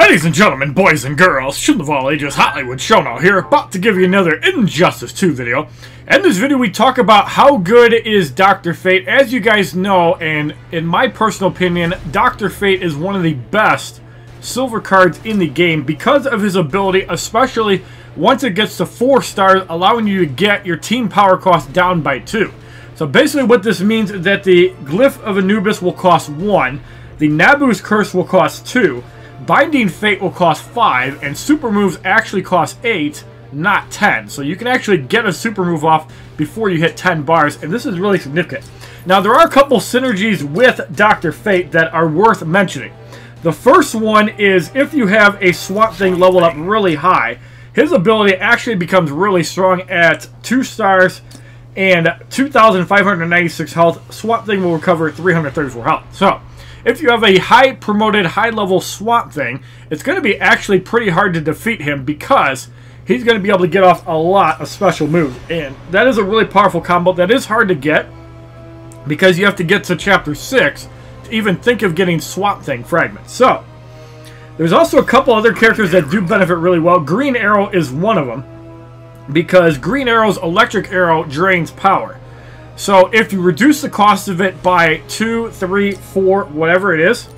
Ladies and gentlemen, boys and girls, children of all ages, HollywoodShono here, about to give you another Injustice 2 video. In this video, we talk about how good is Dr. Fate. As you guys know, and in my personal opinion, Dr. Fate is one of the best silver cards in the game because of his ability, especially once it gets to 4 stars, allowing you to get your team power cost down by 2. So basically what this means is that the Glyph of Anubis will cost 1, the Nabu's Curse will cost 2, Binding Fate will cost 5, and Supermoves actually cost 8, not 10. So you can actually get a Supermove off before you hit 10 bars, and this is really significant. Now, there are a couple synergies with Dr. Fate that are worth mentioning. The first one is if you have a Swamp Thing leveled up really high, his ability actually becomes really strong at 2 stars and 2,596 health. Swamp Thing will recover 334 health. So, if you have a high promoted, high level Swamp Thing, it's going to be actually pretty hard to defeat him because he's going to be able to get off a lot of special moves. And that is a really powerful combo that is hard to get because you have to get to Chapter 6 to even think of getting Swamp Thing fragments. So, there's also a couple other characters that do benefit really well. Green Arrow is one of them because Green Arrow's Electric Arrow drains power. So if you reduce the cost of it by 2, 3, 4, whatever it is,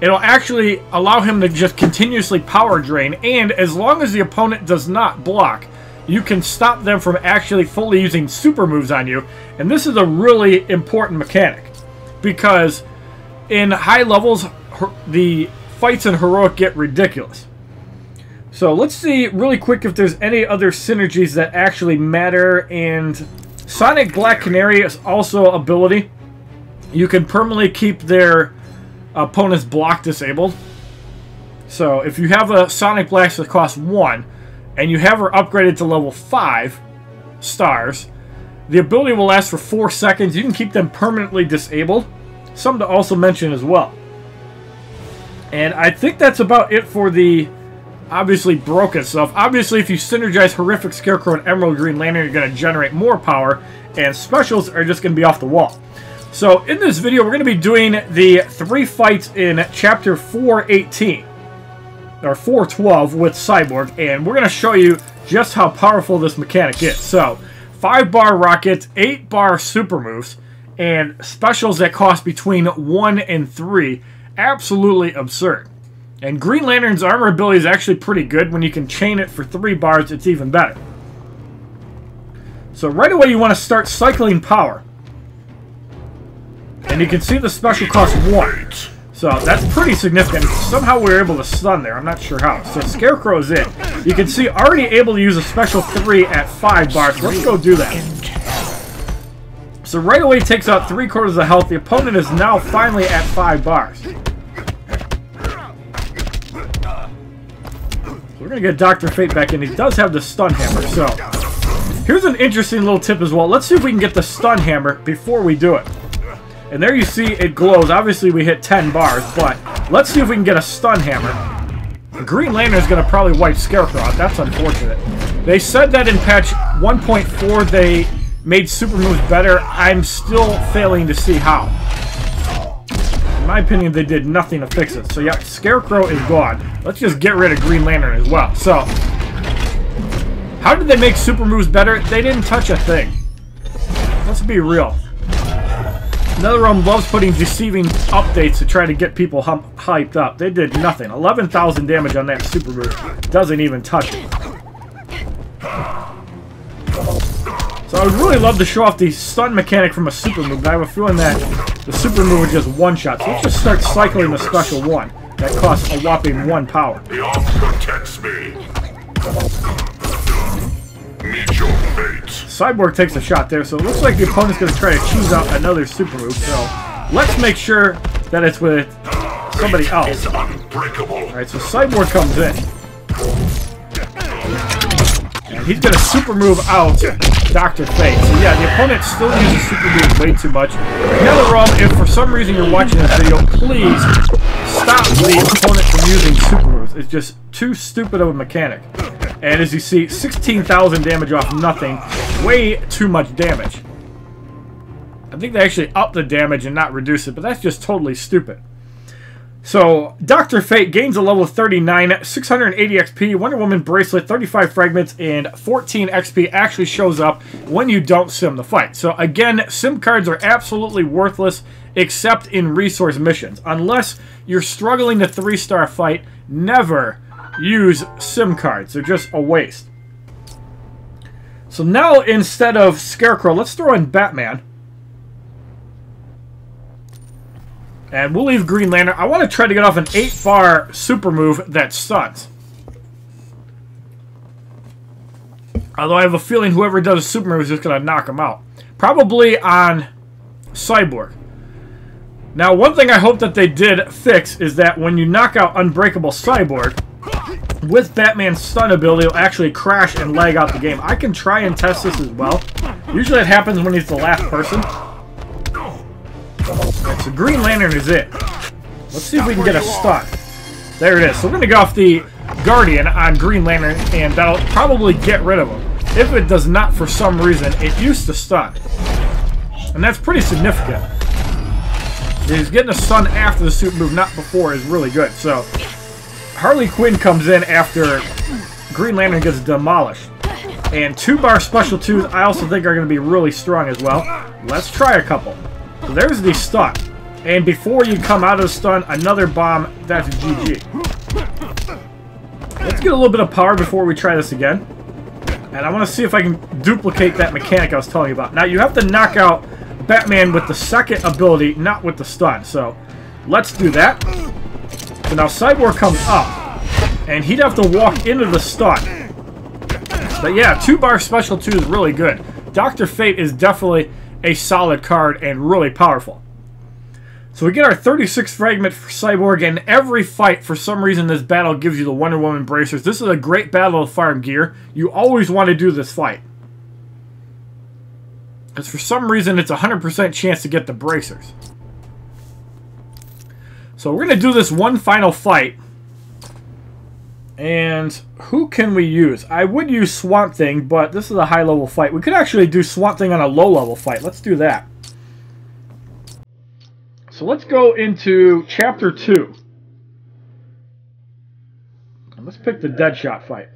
it'll actually allow him to just continuously power drain. And as long as the opponent does not block, you can stop them from actually fully using super moves on you. And this is a really important mechanic because in high levels, the fights in Heroic get ridiculous. So let's see really quick if there's any other synergies that actually matter. And Sonic Black Canary is also ability. You can permanently keep their opponent's block disabled. So if you have a Sonic Black that costs 1 and you have her upgraded to level 5 stars, the ability will last for 4 seconds. You can keep them permanently disabled. Something to also mention as well. And I think that's about it for the obviously broken stuff. Obviously, if you synergize Horrific Scarecrow and Emerald Green Lantern, you're going to generate more power, and specials are just going to be off the wall. So, in this video, we're going to be doing the 3 fights in Chapter 418, or 412 with Cyborg, and we're going to show you just how powerful this mechanic is. So, 5-bar rockets, 8-bar super moves, and specials that cost between 1 and 3. Absolutely absurd. And Green Lantern's armor ability is actually pretty good. When you can chain it for 3 bars, it's even better. So right away you want to start cycling power. And you can see the special cost 1. So that's pretty significant. Somehow we were able to stun there. I'm not sure how. So Scarecrow's in. You can see already able to use a special 3 at 5 bars. Let's go do that. So right away takes out 3/4 of the health. The opponent is now finally at 5 bars. We're going to get Dr. Fate back in. He does have the stun hammer, so here's an interesting little tip as well. Let's see if we can get the stun hammer before we do it. And there you see it glows. Obviously, we hit 10 bars, but let's see if we can get a stun hammer. Green Lantern is going to probably wipe Scarecrow out. That's unfortunate. They said that in patch 1.4 they made super moves better. I'm still failing to see how. In my opinion, they did nothing to fix it. So, yeah, Scarecrow is gone. Let's just get rid of Green Lantern as well. So, how did they make super moves better? They didn't touch a thing. Let's be real. NetherRealm loves putting deceiving updates to try to get people hyped up. They did nothing. 11,000 damage on that super move. Doesn't even touch it. So I would really love to show off the stun mechanic from a super move, but I have a feeling that the super move would just one-shot. So let's just start cycling the special 1. That costs a whopping 1 power. The off protects me. Meet your fate. Cyborg takes a shot there, so it looks like the opponent's going to try to choose out another super move. So let's make sure that it's with somebody else. Alright, so Cyborg comes in. And he's going to super move out Dr. Fate. So yeah, the opponent still uses super moves way too much. NetherRealm, if for some reason you're watching this video, please stop the opponent from using super moves. It's just too stupid of a mechanic. And as you see, 16,000 damage off nothing. Way too much damage. I think they actually up the damage and not reduce it, but that's just totally stupid. So, Dr. Fate gains a level 39, 680 XP, Wonder Woman Bracelet, 35 fragments, and 14 XP actually shows up when you don't sim the fight. So, again, sim cards are absolutely worthless except in resource missions. Unless you're struggling to 3-star fight, never use sim cards. They're just a waste. So now, instead of Scarecrow, let's throw in Batman. And we'll leave Green Lantern. I want to try to get off an 8-bar super move that stuns. Although I have a feeling whoever does a super move is just going to knock him out. Probably on Cyborg. Now, one thing I hope that they did fix is that when you knock out Unbreakable Cyborg, with Batman's stun ability, it'll actually crash and lag out the game. I can try and test this as well. Usually it happens when he's the last person. Right, so Green Lantern is it. Let's see if we can get a stun. There it is. So we're going to go off the Guardian on Green Lantern, and that'll probably get rid of him. If it does not, for some reason, it used to stun. And that's pretty significant. He's getting a stun after the super move, not before, is really good. So Harley Quinn comes in after Green Lantern gets demolished. And 2-bar special 2s I also think are going to be really strong as well. Let's try a couple. So there's the stun. And before you come out of the stun, another bomb. That's a GG. Let's get a little bit of power before we try this again. And I want to see if I can duplicate that mechanic I was telling you about. Now, you have to knock out Batman with the second ability, not with the stun. So let's do that. So now Cyborg comes up. And he'd have to walk into the stun. But yeah, 2-bar special 2 is really good. Dr. Fate is definitely a solid card and really powerful. So we get our 36 fragment for Cyborg, and every fight, for some reason, this battle gives you the Wonder Woman bracers. This is a great battle to farm gear. You always want to do this fight. Because for some reason, it's a 100% chance to get the bracers. So we're going to do this one final fight. And who can we use? I would use Swamp Thing, but this is a high-level fight. We could actually do Swamp Thing on a low-level fight. Let's do that. So let's go into Chapter 2. And let's pick the Deadshot fight.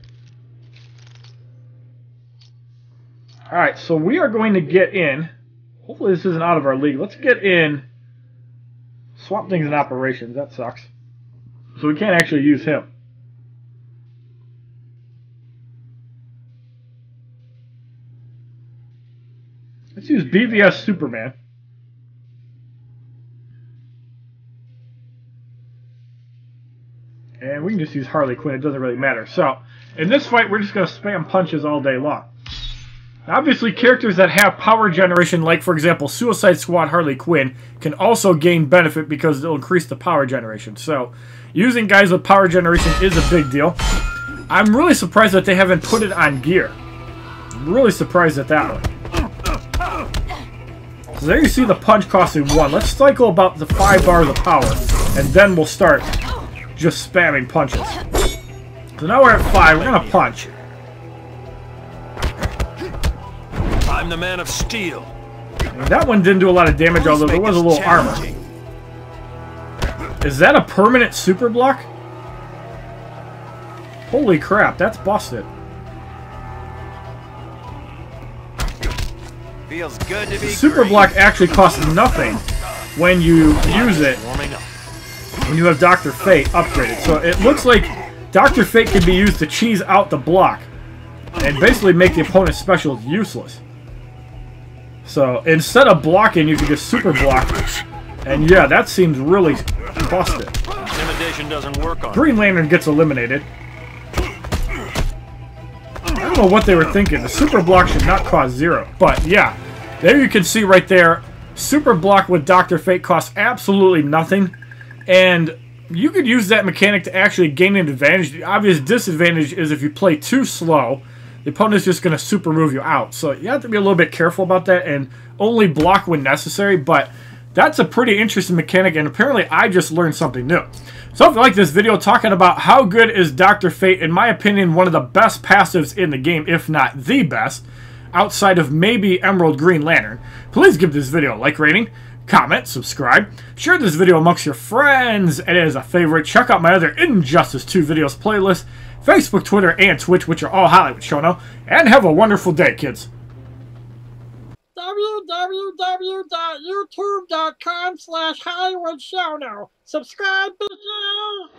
Alright, so we are going to get in. Hopefully this isn't out of our league. Let's get in Swamp Thing's in operations. That sucks. So we can't actually use him. Let's use BVS Superman. And we can just use Harley Quinn. It doesn't really matter. So, in this fight, we're just going to spam punches all day long. Now, obviously, characters that have power generation, like, for example, Suicide Squad Harley Quinn, can also gain benefit because it'll increase the power generation. So, using guys with power generation is a big deal. I'm really surprised that they haven't put it on gear. I'm really surprised at that one. So there you see the punch costing 1. Let's cycle about the 5 bars of power, and then we'll start just spamming punches. So now we're at 5. We're going to punch. I'm the Man of Steel. And that one didn't do a lot of damage, although there was a little armor. Is that a permanent super block? Holy crap, that's busted. Feels good to be Super block actually costs nothing when you use it, when you have Dr. Fate upgraded. So it looks like Dr. Fate can be used to cheese out the block and basically make the opponent's specials useless. So instead of blocking, you can just super block. And yeah, that seems really busted. Intimidation doesn't work on Green Lantern gets eliminated. I don't know what they were thinking. The super block should not cost 0. But yeah, there you can see right there, super block with Dr. Fate costs absolutely nothing. And you could use that mechanic to actually gain an advantage. The obvious disadvantage is if you play too slow, the opponent's just going to super move you out. So you have to be a little bit careful about that and only block when necessary. But that's a pretty interesting mechanic, and apparently I just learned something new. So if you like this video talking about how good is Dr. Fate, in my opinion, one of the best passives in the game, if not the best, outside of maybe Emerald Green Lantern, please give this video a like rating. comment, subscribe, share this video amongst your friends, and as a favorite, check out my other Injustice 2 videos playlist, Facebook, Twitter, and Twitch, which are all HollywoodShono, and have a wonderful day, kids. www.youtube.com/HollywoodShono. Subscribe, bitches!